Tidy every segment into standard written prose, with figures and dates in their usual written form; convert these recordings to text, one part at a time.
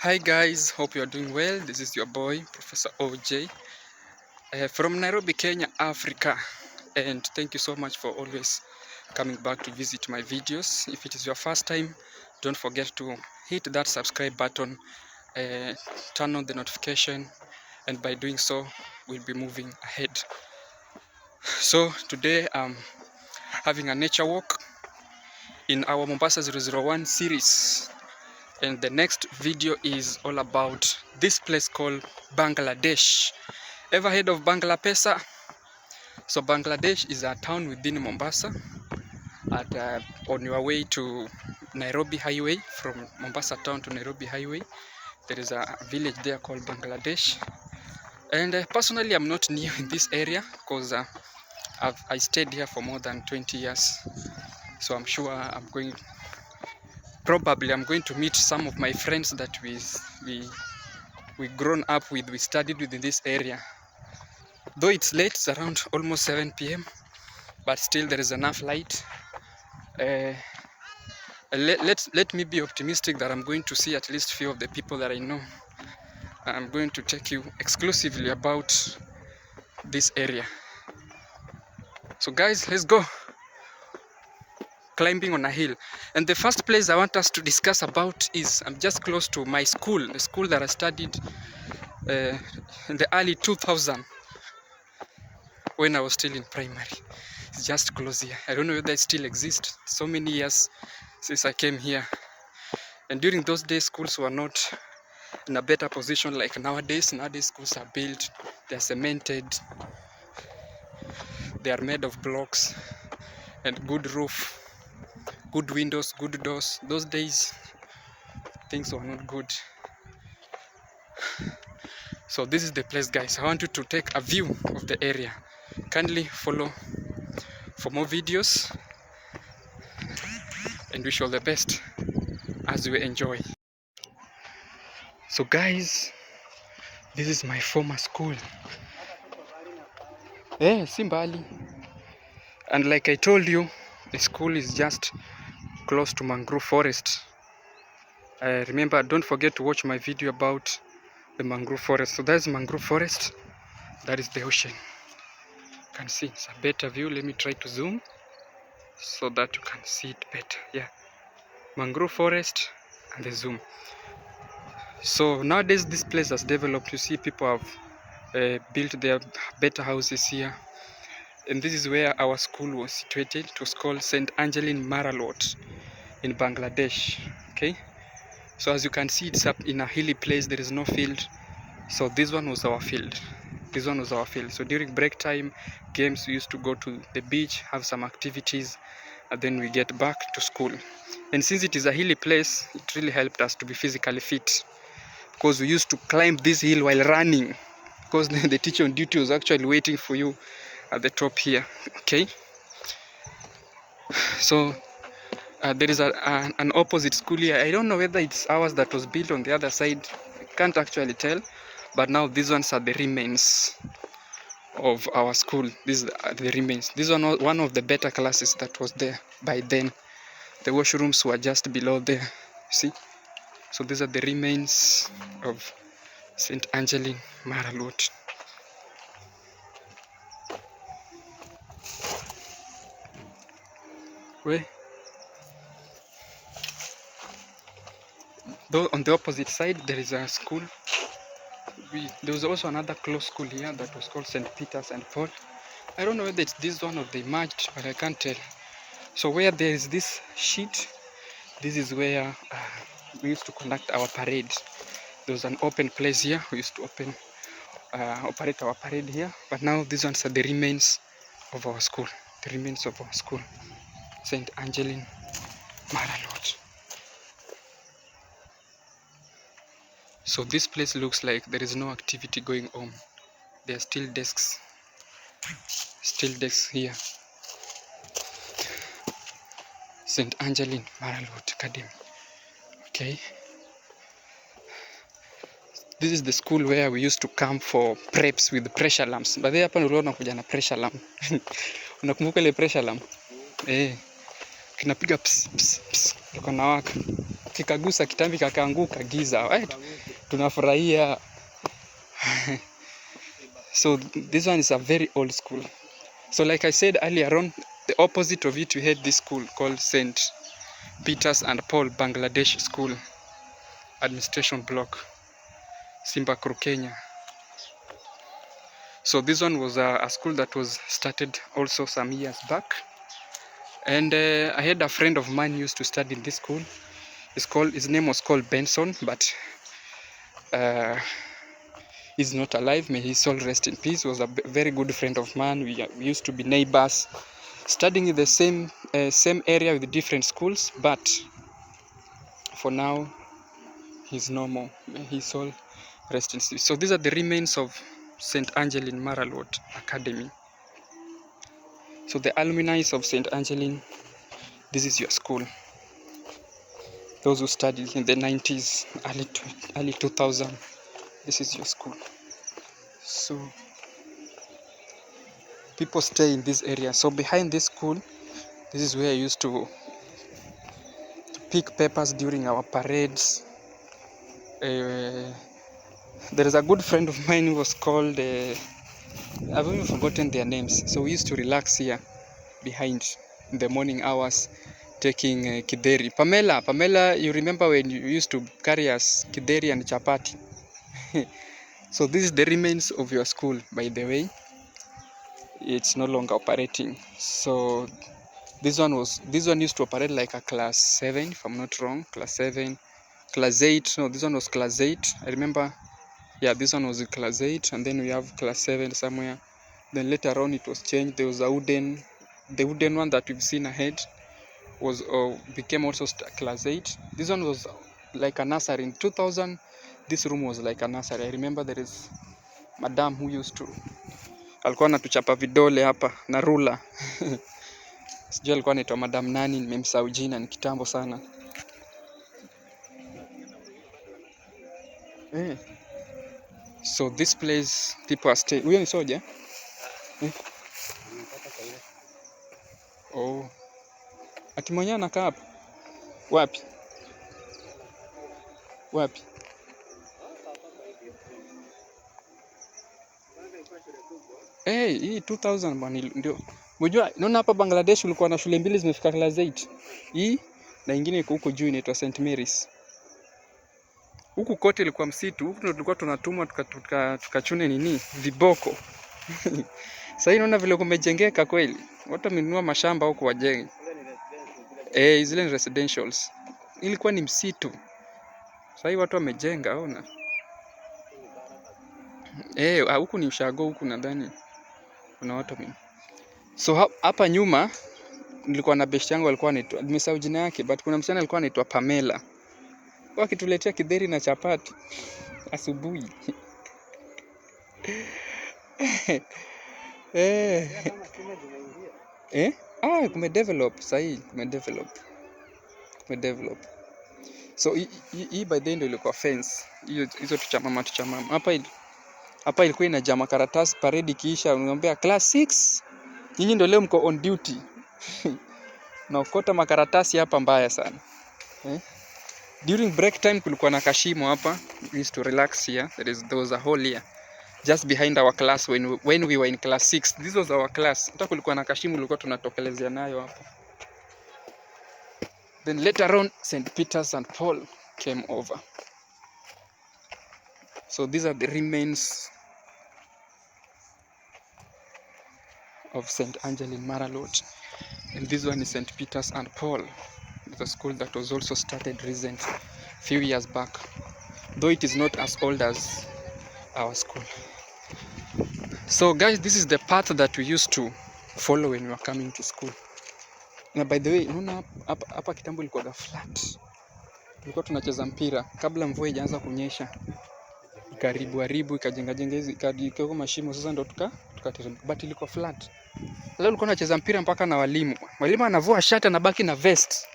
Hi guys, hope you are doing well. This is your boy Professor OJ from Nairobi, Kenya, Africa, and thank you so much for always coming back to visit my videos. If it is your first time, don't forget to hit that subscribe button, turn on the notification, and by doing so we'll be moving ahead. So today I'm having a nature walk in our Mombasa 001 series. And the next video is all about this place called Bangladesh. Ever heard of banglapesa? So Bangladesh is a town within Mombasa on your way to Nairobi Highway. From Mombasa town to Nairobi Highway, there is a village there called Bangladesh. And personally, I'm not new in this area because I stayed here for more than 20 years. So I'm sure I'm going to meet some of my friends that we grown up with, we studied within this area. Though it's late, it's around almost 7 p.m, but still there is enough light. Let me be optimistic that I'm going to see at least few of the people that I know. I'm going to take you exclusively about this area. So guys, let's go climbing on a hill. And the first place I want us to discuss about is, I'm just close to my school, the school that I studied in the early 2000s when I was still in primary. It's just close here. I don't know whether it still exists. So many years since I came here. And during those days, schools were not in a better position like nowadays. Nowadays, schools are built, they're cemented, they are made of blocks, and good roof, good windows, good doors. Those days, things were not good. So this is the place, guys. I want you to take a view of the area. Kindly follow for more videos, and wish you all the best as we enjoy. So guys, this is my former school. Simbali. And like I told you, the school is just close to mangrove forest. Remember, don't forget to watch my video about the mangrove forest. So that's mangrove forest, that is the ocean. You can see it's a better view. Let me try to zoom so that you can see it better. Yeah, mangrove forest and the zoom. So nowadays this place has developed. You see, people have built their better houses here. And this is where our school was situated. It was called St. Angeline Maralot in Bangladesh. Okay, so as you can see, it's up in a hilly place. There is no field. So this one was our field. So during break time, games, we used to go to the beach, have some activities, and then we get back to school. And since it is a hilly place, it really helped us to be physically fit, because we used to climb this hill while running, because the teacher on duty was actually waiting for you at the top here. Okay, so there is an opposite school here. I don't know whether it's ours that was built on the other side. I can't actually tell, but now these ones are the remains of our school. These are the remains. This one was one of the better classes that was there by then. The washrooms were just below there, see. So these are the remains of St. Angeline Maralot. Though on the opposite side there is a school. There was also another close school here that was called St. Peter's and Paul. I don't know whether it's this one or they merged, but I can't tell. So where there is this sheet, this is where we used to conduct our parade. There was an open place here. We used to operate our parade here. But now these ones are the remains of our school. St. Angeline Maralot. So this place looks like there is no activity going on. There are still desks here. St. Angeline Maralot Academy. Okay. This is the school where we used to come for preps with pressure lamps. Baadhi hapa niliona kuja na pressure lamp. Unakumbuka ile pressure lamp? kinapiga ps ps ps, kanawaka, kikagusa kitambi kakaanguka giza. Tunafurahia. So this one is a very old school. So like I said earlier on, the opposite of it, we had this school called St. Peter's and Paul Bangladesh School, Administration Block, Simbakuru, Kenya. So this one was a school that was started also some years back. And I had a friend of mine who used to study in this school. His name was called Benson, but he's not alive. May his soul rest in peace. He was a very good friend of mine. We used to be neighbors, studying in the same area with different schools, but for now he's no more. May his soul rest in peace. So these are the remains of St. Angeline Maralot Academy. So the alumni of St. Angeline, this is your school. Those who studied in the 90s, early 2000, this is your school. So people stay in this area. So behind this school, this is where I used to pick papers during our parades. There is a good friend of mine who was called, I've even forgotten their names. So we used to relax here behind in the morning hours, taking kideri. Pamela, you remember when you used to carry us kideri and chapati? So this is the remains of your school, by the way. It's no longer operating. So this one used to operate like a class 7, if I'm not wrong. Class 7, class 8. No, this one was class 8. I remember. Yeah, this one was class 8, and then we have class 7 somewhere. Then later on it was changed. There was the wooden one that we've seen ahead was became also class 8. This one was like a nursery. In 2000, this room was like a nursery. I remember there is madam who used to, alikuwa anatuchapa vidole hapa na rula. Sijui alikuwa anaitwa madam nani, nimemsahau jina, ni kitambo sana. So this place people are staying. Huyo ni soja? Oh. Ati mwenye anakaa hapa? Wapi? Wapi? Hii 2000 bwana ndio. Unajua, naona hapa Bangladesh ulikuwa na shule mbili zimefika class 8. Hii na nyingine iko huko juu inaitwa St. Mary's. Huku kote ilikuwa msitu. Huku tulikuwa tunatumwa tukachune nini? Viboko. Sasa hii naona vile kumejengeka kweli. Watu wamenunua mashamba huko wajenge. Zile ni residentials. Ilikuwa ni msitu. Sasa hii watu wamejenga, ona. Huku ni ushago huku nadhani. Kuna watu mimi. So hapa nyuma nilikuwa na best yangu alikuwa anaitwa, nimesahau jina yake, but kuna msichana alikuwa anaitwa Pamela. Wakituletea kidheri na chapati asubuhi. Kumedevelop sahi, kumedevelop. So hii by the end ilikuwa fence. Hizo tuchamama. Hapa ilikuwa inajaa makaratasi, parade ikiisha unamwambia class 6. Nyinyi ndio leo mko on duty. Na ukota makaratasi hapa mbaya sana. During break time kulikuwa na kashimo hapa. We used to relax here. There was a hole here just behind our class when we were in class 6. This was our class. Hata kulikuwa na kashimo tulikuwa tunatokelezea nayo hapa. Then later on St. Peter's and Paul came over. So these are the remains of St. Angeline Maralot. And this one is St. Peter's and Paul. It's a school that was also started recently, few years back. Though it is not as old as our school. So guys, this is the path that we used to follow when we were coming to school. Na by the way, unaona hapa kitambo ilikuwa flat. Tulikuwa tunacheza mpira kabla mvua ijaanza kunyesha. Ikaribu ikajenga hizi ikaweka mashimo, sasa ndo tukateremka. But ilikuwa flat. Leo ulikuwa unacheza mpira mpaka na walimu. Mwalimu anavua shati na baki na vest.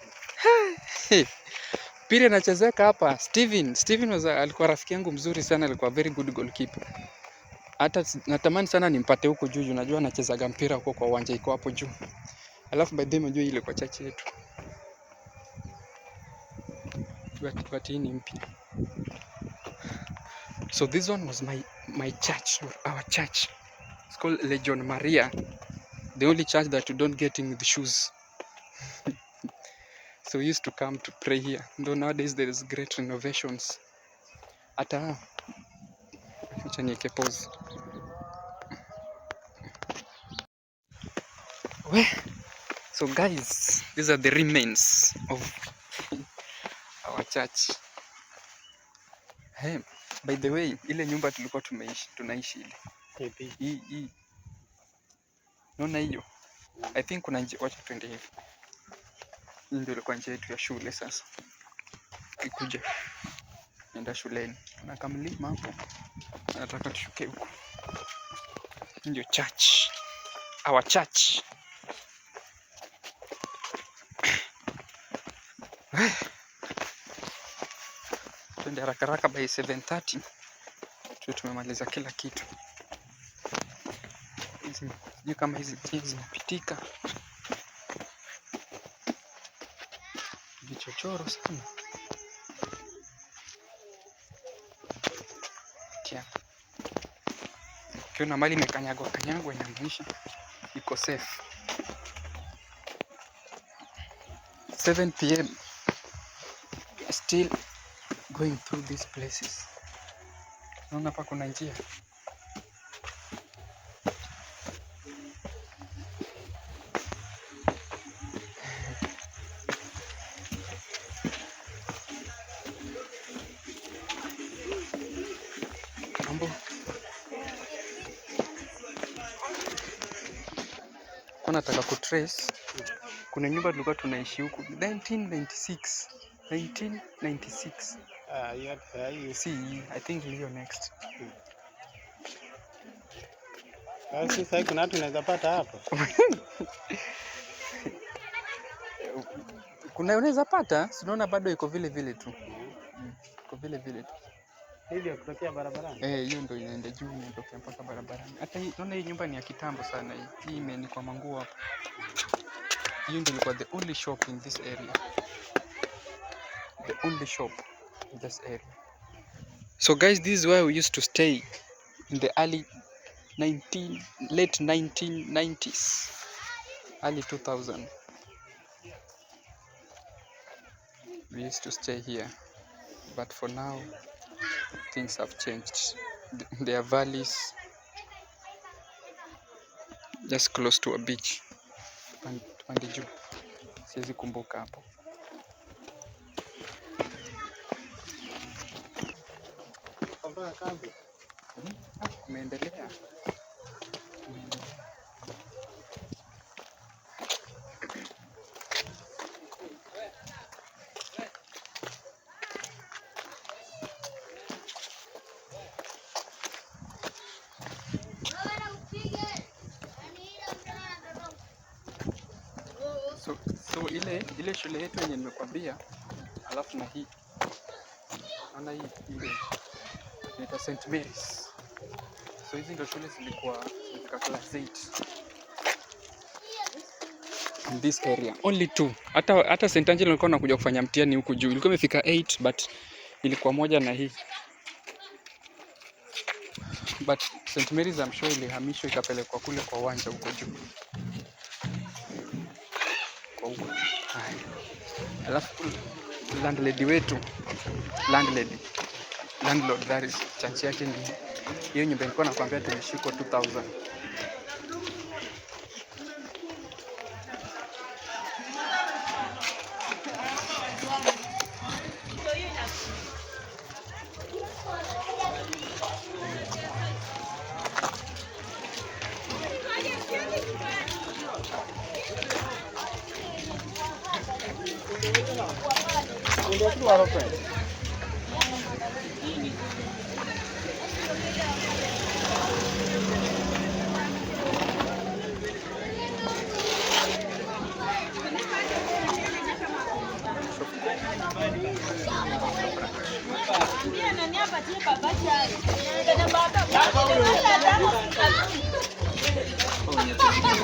Mpira anachezeka hapa. Steven alikuwa rafiki yangu mzuri sana, alikuwa very good goalkeeper. Hata natamani sana nimpate huko juu, unajua anachezaga mpira huko kwa uwanja iko hapo juu. Alafu by the way unajua ile kwa chache yetu. but hii ni mpya. So this one was my church, or our church. It's called Legion Maria, the only church that you don't get in with shoes. So we used to come to pray here, though nowadays there is great renovations. Acha niweke pause. So guys, these are the remains of our church. Hey, by the way, ile nyumba tulikuwa tunaishi ile. Hii. Unaona hiyo? I think kuna njia, wacha twende hivi. Hii ndio ilikuwa njia yetu ya shule sasa. Ikuja. Nenda shuleni. Kuna kamlima hapo. Nataka tushuke huko. Ndio church. Our church. Twende haraka by 7:30. Tumemaliza kila kitu. Sijui kama hizi njia zinapitika. Vichochoro sana. Kia. Ukiona mali imekanyagwa inamaanisha iko safe. 7 PM. Still going through these places. Naona hapa kuna njia. Mambo. Nataka kutrace. Kuna nyumba tulikuwa tunaishi huku 1996. 1996. See, I think Leo next. Sasa kuna watu unaweza pata hapo. Kuna unaweza pata, sinaona bado iko vile vile tu. Iko vile vile tu. Hiyo kutokea barabarani. Hiyo ndio inaenda juu inatokea mpaka barabarani. Hata hii naona hii nyumba ni ya kitambo sana hii. Hii imeandikwa manguo hapo. Hiyo ndio ilikuwa the only shop in this area. The only shop in this area. So guys, this is where we used to stay in the late 1990s, early 2000. We used to stay here, but for now things have changed. There are valleys just close to a beach. Pande juu, siwezi kumbuka hapo. Kumeendelea. So ile shule yetu yenye nimekwambia, alafu na hii naona hii ile inaitwa St. Mary's. So hizi ndio shule zilikuwa class 8 in this area. Only 2. Hata St. Angela walikuwa wanakuja kufanya mtihani huku juu. Ilikuwa imefika 8 but ilikuwa moja na hii. But St. Mary's I'm sure ilihamishwa ikapelekwa kule kwa uwanja huko juu. Kwa huko. Alafu landlady wetu, landlord that is chance yake ni hiyo nyumba ilikuwa nakwambia tulishikwa 2000.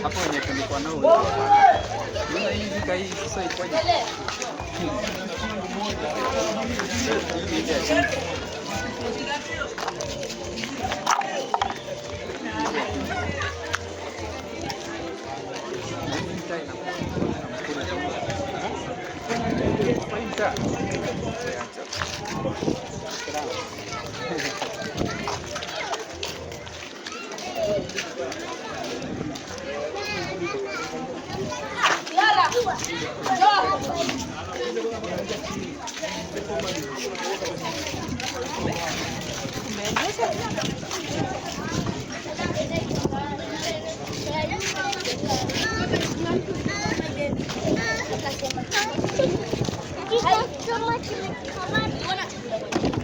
Hapo wenye tulikuwa nao. Mbona hii vika hii sasa ikoje?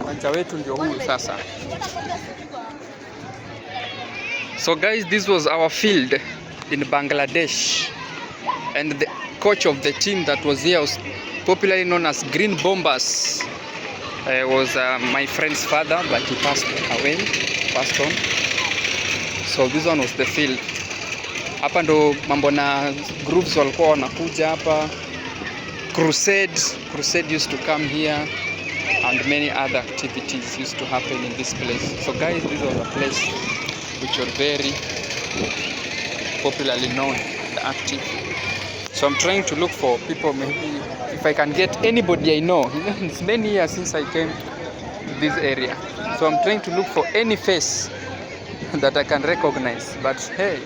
Uwanja wetu ndio huu sasa. So guys, this was our field in Bangladesh, and the coach of the team that was here was popularly known as Green Bombers. Was my friend's father, but he passed on. So this one was the field. Hapa ndo mambo na groups walikuwa wanakuja hapa. Crusade used to come here, and many other activities used to happen in this place. So guys, this was a place which was very popularly known and active. So I'm trying to look for people, maybe if I can get anybody I know. It's many years since I came to this area, so I'm trying to look for any face that I can recognize. But hey,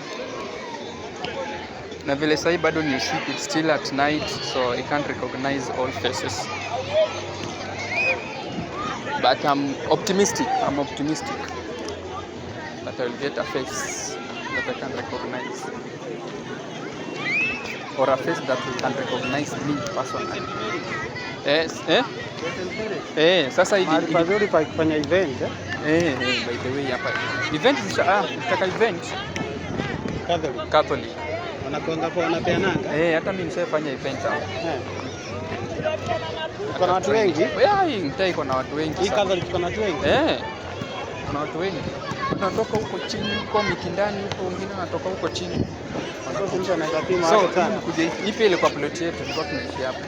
na vile sahi bado ni usiku, it's still at night, so I can't recognize all faces. But I'm optimistic that I will get a face that I can recognize, or a face that can recognize me personally. Sasa hivi pazuri pa kufanya event by the way hapa event tutaka event Catholic wanakuanga kwa wanapeananga hata mimi nishafanya event hapo. Kuna watu wengi? Hii mtaa iko na watu wengi. Hii Catholic iko na watu wengi? Kuna watu wengi. Tunatoka huko chini, huko Mikindani, huko wengine wanatoka huko chini. Watu mtu anaweza pima hapo hata sana. Kuja ipi ile kwa plot yetu tulikuwa tunaishi hapa.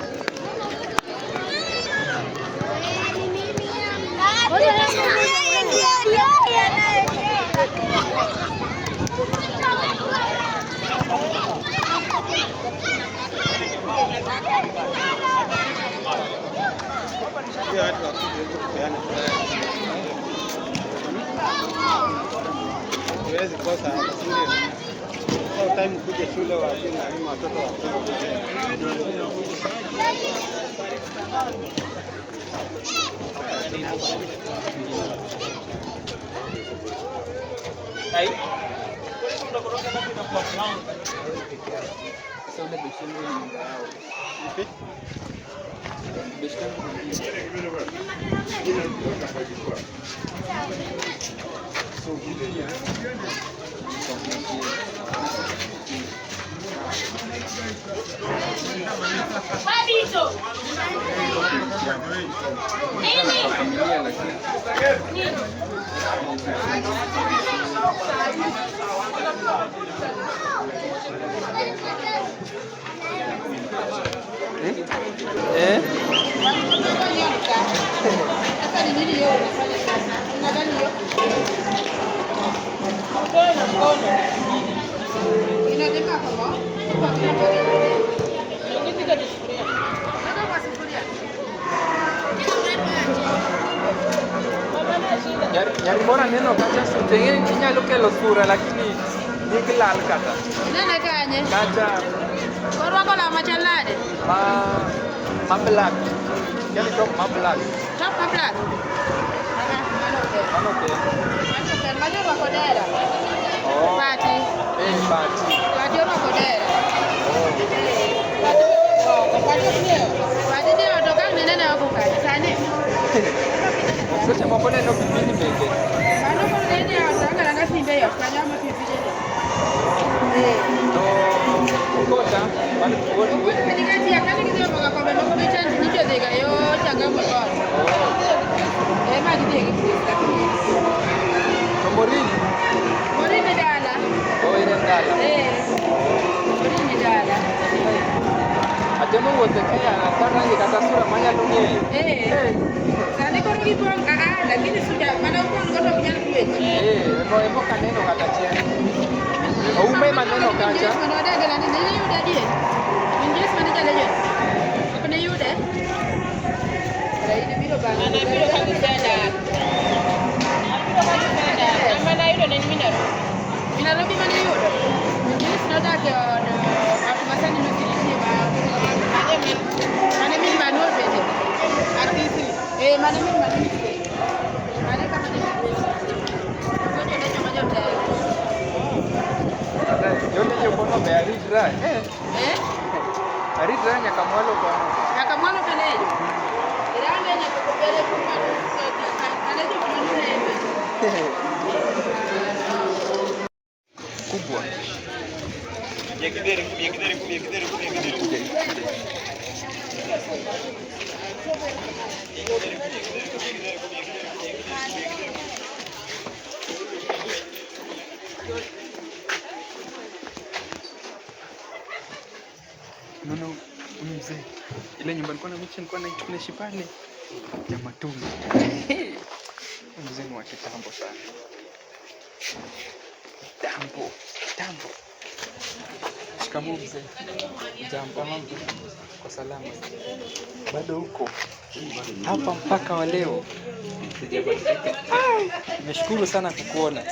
Siwezi kosa hapa shule. Kwa time kuja shule wa elimu watoto wa Hai. Nyari bora neno kacha sutenge inyalo kelo sura lakini nikilal kata. Nene kanye? Kacha. Korwako la machalade? Ma black. Yani top ma black. Top ma black? Ano ke? Majo makodera. Oh. Pati. Pati. Majo makodera. Pati ndio toka nene wako kacha. Sane. Sasa mbona ndio kipindi mbele. Bano kwa nene asanga langa simbe yo kanya mapipije. Kota bali kuona. Katikati ya kani kidogo kwa kwa mambo bicha ndicho zega yo changamoto kwa. Maji dege kisa. Morini. Morini dala. Ile dala. Morini dala. Atemo wote kaya kama ni kata sura manya ndio. Sani koro gipong lakini sudah mana upang koro punya duit. Emo kaneno kata chien. Oume maneno kacha. Mana ada galani nene yuda dia. Minjes mana jale je. Apa ne yuda? Ini biro bang. Ana biro kami sada. Mana yuda nene minaro. Minaro bi mana yuda. Minjes nada ke aku masa ni nuti ni ba. Mana min manual bede. Artisi. Mana min manual. Mana kama ni. Yole yokono be aridra. Aridra nyakamwalo kwa. Nyakamwalo kalejo. Iranga nyakopele kuma kalejo kunune. Kubwa. Yakidere. Nono mzee. Ile nyumba nilikuwa naishi pale. JAMATUMBO. Mzee ni wa kitambo sana. Kitambo. Shikamoo mzee. Jambo mambo. Kwa salama. Bado huko. Hapa mpaka wa leo. Nimeshukuru sana kukuona.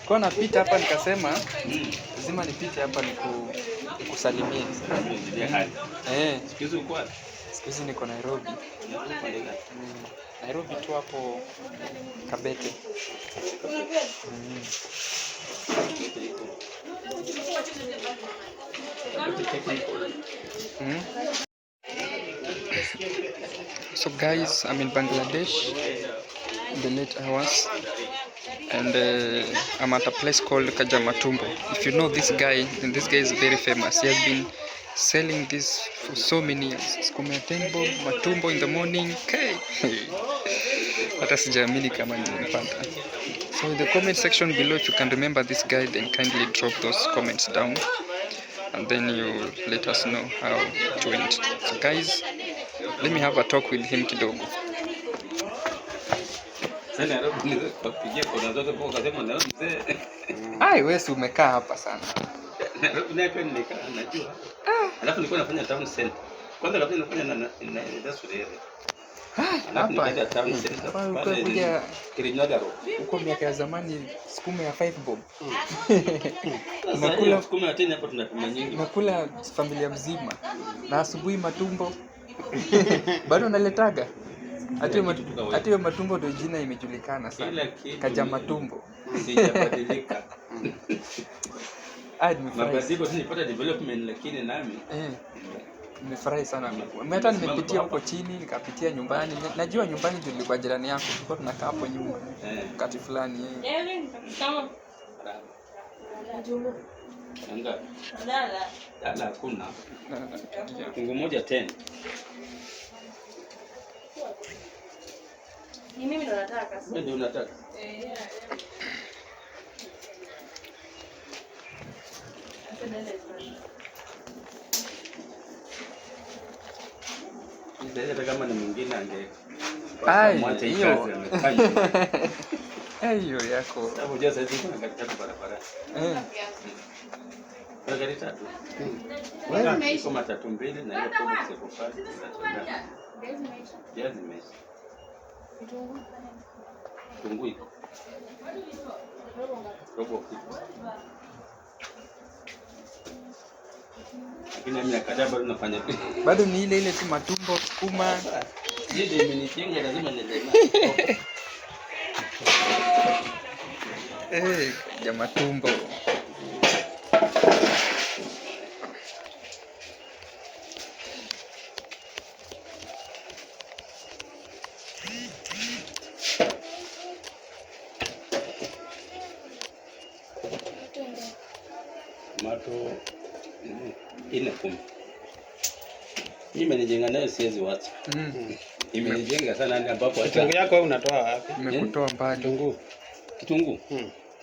Kwa napita hapa nikasema lazima nipite hapa nikusalimie. Siku hizi niko Nairobi. Nairobi tu hapo Kabete. So guys, I'm in Bangladesh in the late hours, and I'm at a place called JAMATUMBO. If you know this guy, and this guy is very famous. He has been selling this for so many years. Skumatembo, matumbo in the morning. Okay. Hata sijaamini kama nimepata. So in the comment section below, if you can remember this guy, then kindly drop those comments down, and then you let us know how it went. So guys, let me have a talk with him kidogo. Ai, wewe si umekaa hapa sana. Alafu nilikuwa nafanya town center. Kwanza kabisa nilifanya na Surere. Hapa kuja huko miaka ya zamani sukuma ya 5 bob. Nakula sukuma ya 10 hapo tunapima nyingi. Nakula familia mzima. Na asubuhi matumbo. Bado naletaga. Hata hiyo matumbo ndio jina imejulikana sana. JAMATUMBO. Sijabadilika. Nimefurahi. Nilipata development lakini nami nimefurahi sana. Hata nimepitia huko chini, nikapitia nyumbani. Najua nyumbani ndio nilikuwa jirani yako. Tulikuwa tunakaa hapo nyuma. Wakati fulani Anga. Dala hakuna. Fungu moja 10. Ni mimi ndo nataka. Wewe ndio unataka. Ndio kama ni mwingine ange. Hiyo yako. Sababu je, sasa hivi kuna gari tatu barabara. Kuna gari tatu. Wewe uko matatu mbili na hiyo kwa sekofari. Viazi meshi. Kitunguu iko. Robo kitu. Lakini mimi nakada bado nafanya tu. Bado ni ile tu matumbo, sukuma. Yeye imenijenga lazima niendelee. JAMATUMBO. Mato ina 10. Hii imenijenga nayo siwezi wacha. Imenijenga sana hadi ambapo kitunguu yako wewe unatoa wapi? Nimekutoa mbali. Kitunguu.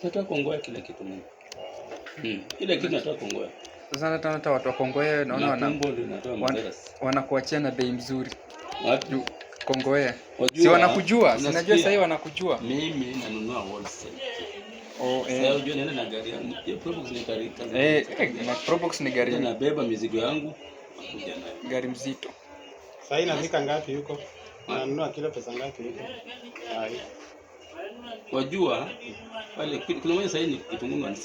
Natoa Kongoa kila kitu mimi. Kila kitu natoa Kongoa. Sasa hata watu wa Kongoa naona wanakuachia na bei mzuri. Wapi? Kongowea. Wajua, Si wanakujua? unasikia? Sinajua sasa hivi wanakujua. Mimi nanunua wholesale. Sasa unajua nenda na gari yangu. Hiyo Probox ni gari. Na Probox ni gari. Nabeba mizigo yangu nakuja nayo. Gari mzito. Sasa inafika ngapi huko? Unanunua kilo pesa ngapi huko? Wajua pale kuna mmoja sasa ni kitunguu 160.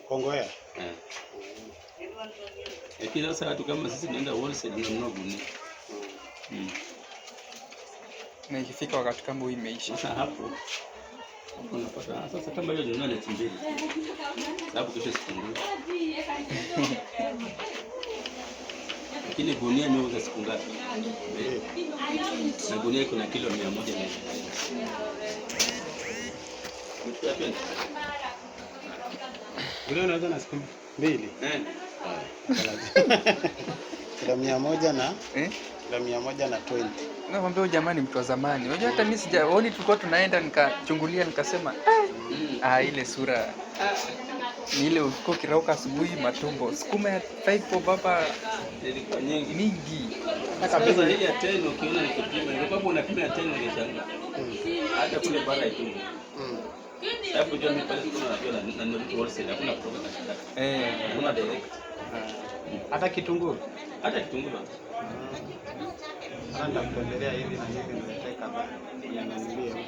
Kongowea. Lakini sasa watu kama sisi tunaenda wholesale tunanunua gunia. Na ikifika wakati kama huu imeisha. Sasa hapo unapata sasa kama hiyo ndio nani chimbili. Sababu kesho sikunguu. Lakini gunia imeuza siku ngapi? Na gunia iko na kilo 100 na. Gunia unauza na siku 2? Kilo 100 na kilo 120. Nakwambia huyu jamani mtu wa zamani. Unajua hata mimi sijaoni, tulikuwa tunaenda nikachungulia nikasema ile sura ni ile uko kirauka asubuhi matumbo. Sukuma ya 5 kwa baba ilikuwa nyingi. Mingi. Hata pesa hii ya 10 ukiona ni kipimo. Ndio sababu unapima ya 10 ungeshangaa. Hata kule bara itu. Sababu jua mimi pale kuna najua na ndio wholesale hakuna kutoka katikati. Hakuna direct. Hata kitunguu. Hata kitunguu. Anaenda kuendelea hivi na hivi niletee kadhaa. Niangalie huko.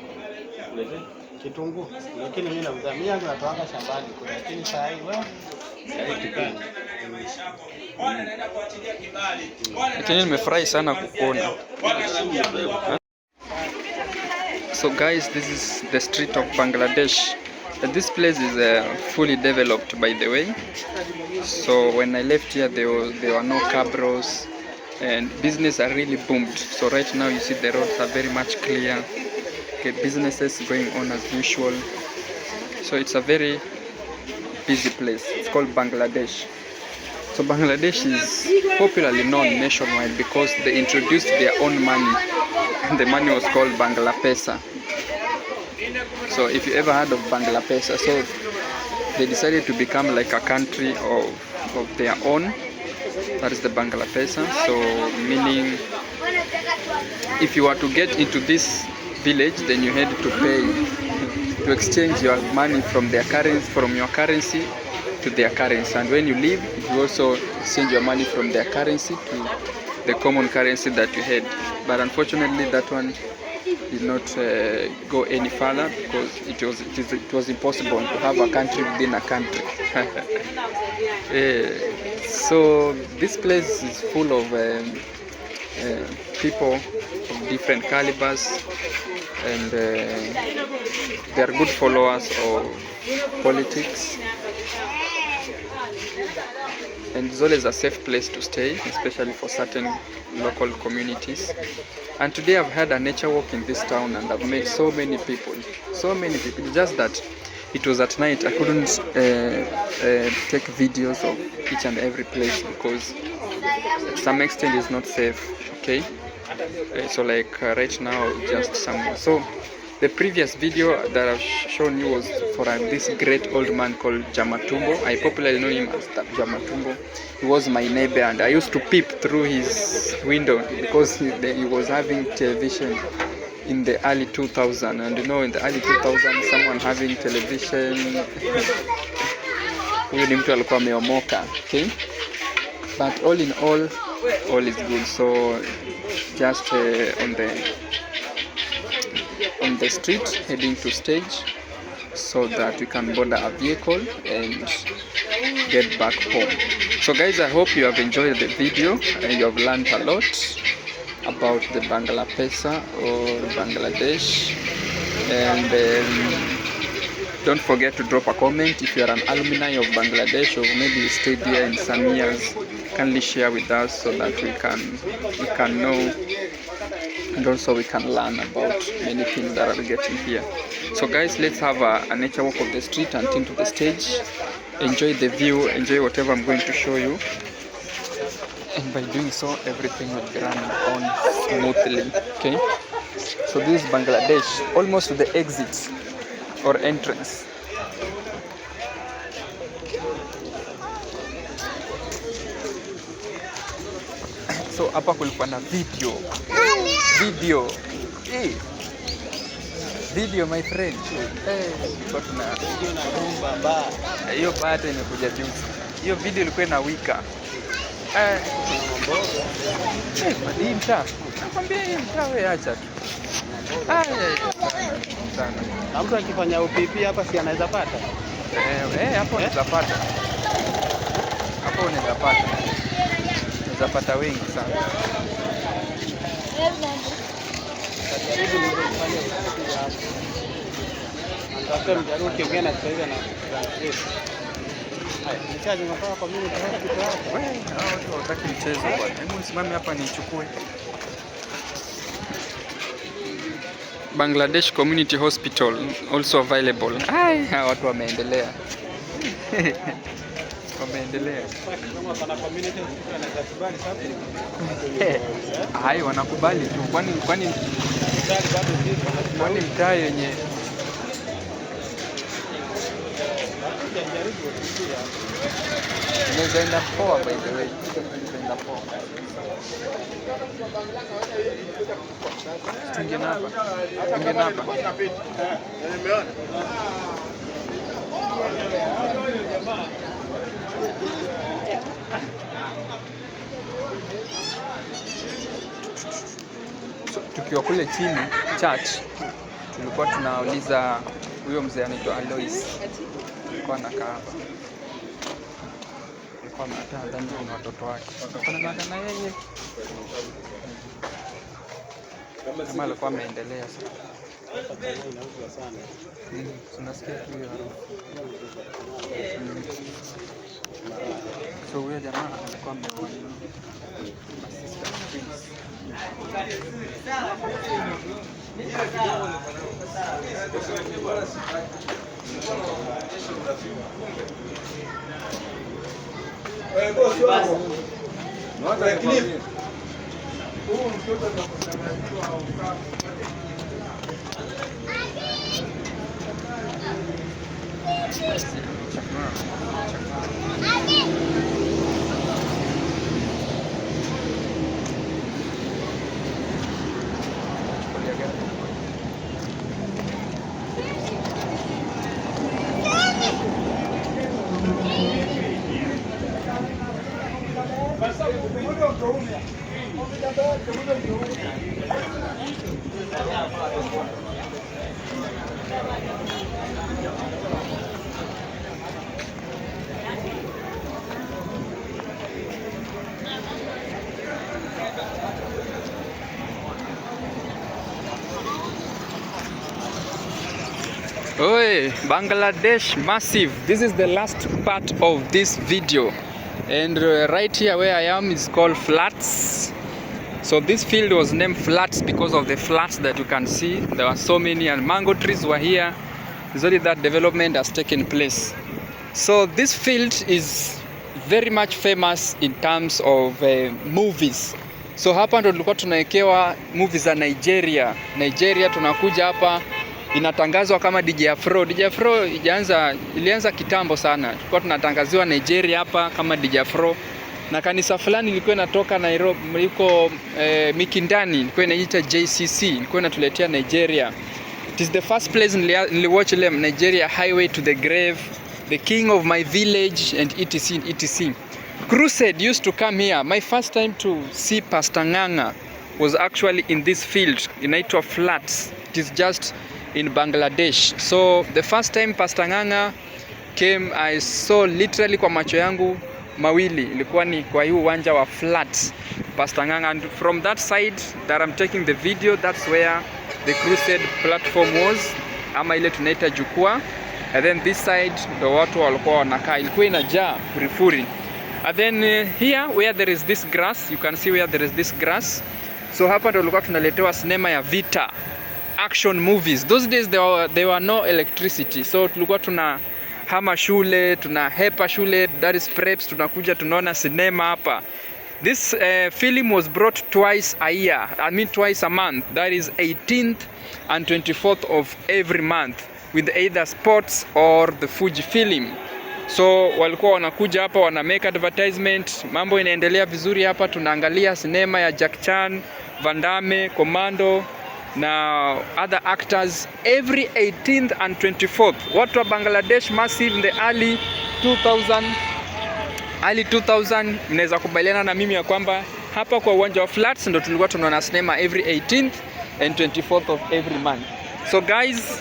Kulete Kitunguu. Lakini mimi nauza. Mimi yangu natoka shambani kule. Lakini saa hii wewe kitunguu. Lakini nimefurahi sana kukuona. So guys, this is the street of Bangladesh. This place is fully developed, by the way. So when I left here, there were no cabros, and business are really boomed. So right now you see the roads are very much clear. Okay, businesses going on as usual. So it's a very busy place. It's called Bangladesh. So Bangladesh is popularly known nationwide because they introduced their own money, and the money was called banglapesa. So if you ever heard of banglapesa, so they decided to become like a country of their own. That is the banglapesa. So meaning, if you were to get into this village, then you had to pay to exchange your money from your currency to their currency. And when you leave, you also exchange your money from their currency to the common currency that you had. But unfortunately, that one did not go any further because it was impossible to have a country within a country. So this place is full of people of different calibers, and they are good followers of politics. And it's always a safe place to stay, especially for certain local communities. And today I've had a nature walk in this town, and I've met so many people. Just that it was at night. I couldn't take videos of each and every place because to some extent it's not safe. Okay, so like right now, just somewhere. So the previous video that I've shown you was for this great old man called JAMATUMBO. I popularly know him as JAMATUMBO. He was my neighbor, and I used to peep through his window because he was having television in the early 2000s. And you know, in the early 2000s, someone having television, huyu ni mtu alikuwa ameomoka. Okay, but all in all is good. So just on the street heading to stage so that we can board a vehicle and get back home. So guys, I hope you have enjoyed the video and you have learned a lot about the banglapesa or Bangladesh. And don't forget to drop a comment if you are an alumni of Bangladesh, or maybe you stayed here in some years. Kindly share with us so that we can know, and also we can learn about many things that are getting here. So guys, let's have a nature walk of the street and into the stage. Enjoy the view, enjoy whatever I'm going to show you, and by doing so everything will be running on smoothly. Okay, so this is Bangladesh, almost to the exit or entrance. So hapa kulikuwa na video. Video my friend. Kwa tuna video na rumba ba. Hiyo baada imekuja juzi. Hiyo video ilikuwa na wika. Hii mtaa. Nakwambia hii mtaa wewe acha tu. Sana. Na mtu akifanya UPP hapa si anaweza pata? Hapo unaweza pata. Hapo unaweza pata. Unaweza pata wengi sana. Karibu ni kufanya UPP hapa. Anataka mjaribu kiongea na Kiswahili na translate. Nichaje ngapaka kwa mimi tayari kitu hapo. Wewe hao watu hawataki mchezo bwana. Hebu simame hapa nichukue. Bangladesh Community Hospital also available. Watu wameendelea. Wameendelea. Kama pana community hospital anaweza kubali sasa. Hai wanakubali tu. Kwani bado zipo. Kwani mtaa yenye inaweza enda poa by the way. Enda poa. Tungena hapa. Tukiwa kule chini church tulikuwa tunauliza huyo mzee anaitwa Alois. Alikuwa anakaa hapa. Alikuwa anataka ndani na watoto wake. Wanakaa na yeye. Kama alikuwa ameendelea sana. Tunasikia hiyo harufu. So huyo jamaa alikuwa ameoa sister twins. Oi, Bangladesh massive. This is the last part of this video, and right here where I am is called Flats. So this field was named Flats because of the flats that you can see. There were so many, and mango trees were here. It's only that development has taken place. So this field is very much famous in terms of movies. So hapa ndo tulikuwa tunawekewa movies za Nigeria. Tunakuja hapa inatangazwa kama DJ Afro. DJ Afro ilianza kitambo sana. Tulikuwa tunatangaziwa Nigeria hapa kama DJ Afro. Na kanisa fulani ilikuwa inatoka Nairobi, yuko Mikindani, ilikuwa inaitwa JCC, ilikuwa inatuletea Nigeria. It is the first place niliwatch Nigeria Highway to the Grave, The King of My Village, and etc. Crusade used to come here. My first time to see Pastor Nganga was actually in this field, inaitwa Flats. It is just in Bangladesh. So the first time Pastor Nganga came, I saw literally kwa macho yangu mawili, ilikuwa ni kwa hii uwanja wa Flats, Pastor Nganga. And from that side that I'm taking the video, that's where the crusade platform was, ama ile tunaita jukwaa. And then this side the watu walikuwa wanakaa, ilikuwa inajaa furifuri. And then here where there is this grass, you can see where there is this grass. So hapa ndo tulikuwa tunaletewa sinema ya vita, action movies. Those days there were no electricity, so tulikuwa tuna hama shule, tunahepa shule, that is preps, tunakuja tunaona sinema hapa. This film was brought twice a year, twice a month. That is 18th and 24th of every month, with either sports or the Fuji film. So walikuwa wanakuja hapa wana make advertisement, mambo inaendelea vizuri hapa. Tunaangalia sinema ya Jack Chan, Van Damme, Commando na other actors every 18th and 24th. Watu wa Bangladesh Massive in the early 2000 mnaweza kubaliana na mimi ya kwamba hapa kwa uwanja wa Flats ndo tulikuwa tunaona sinema every 18th and 24th of every month. So guys,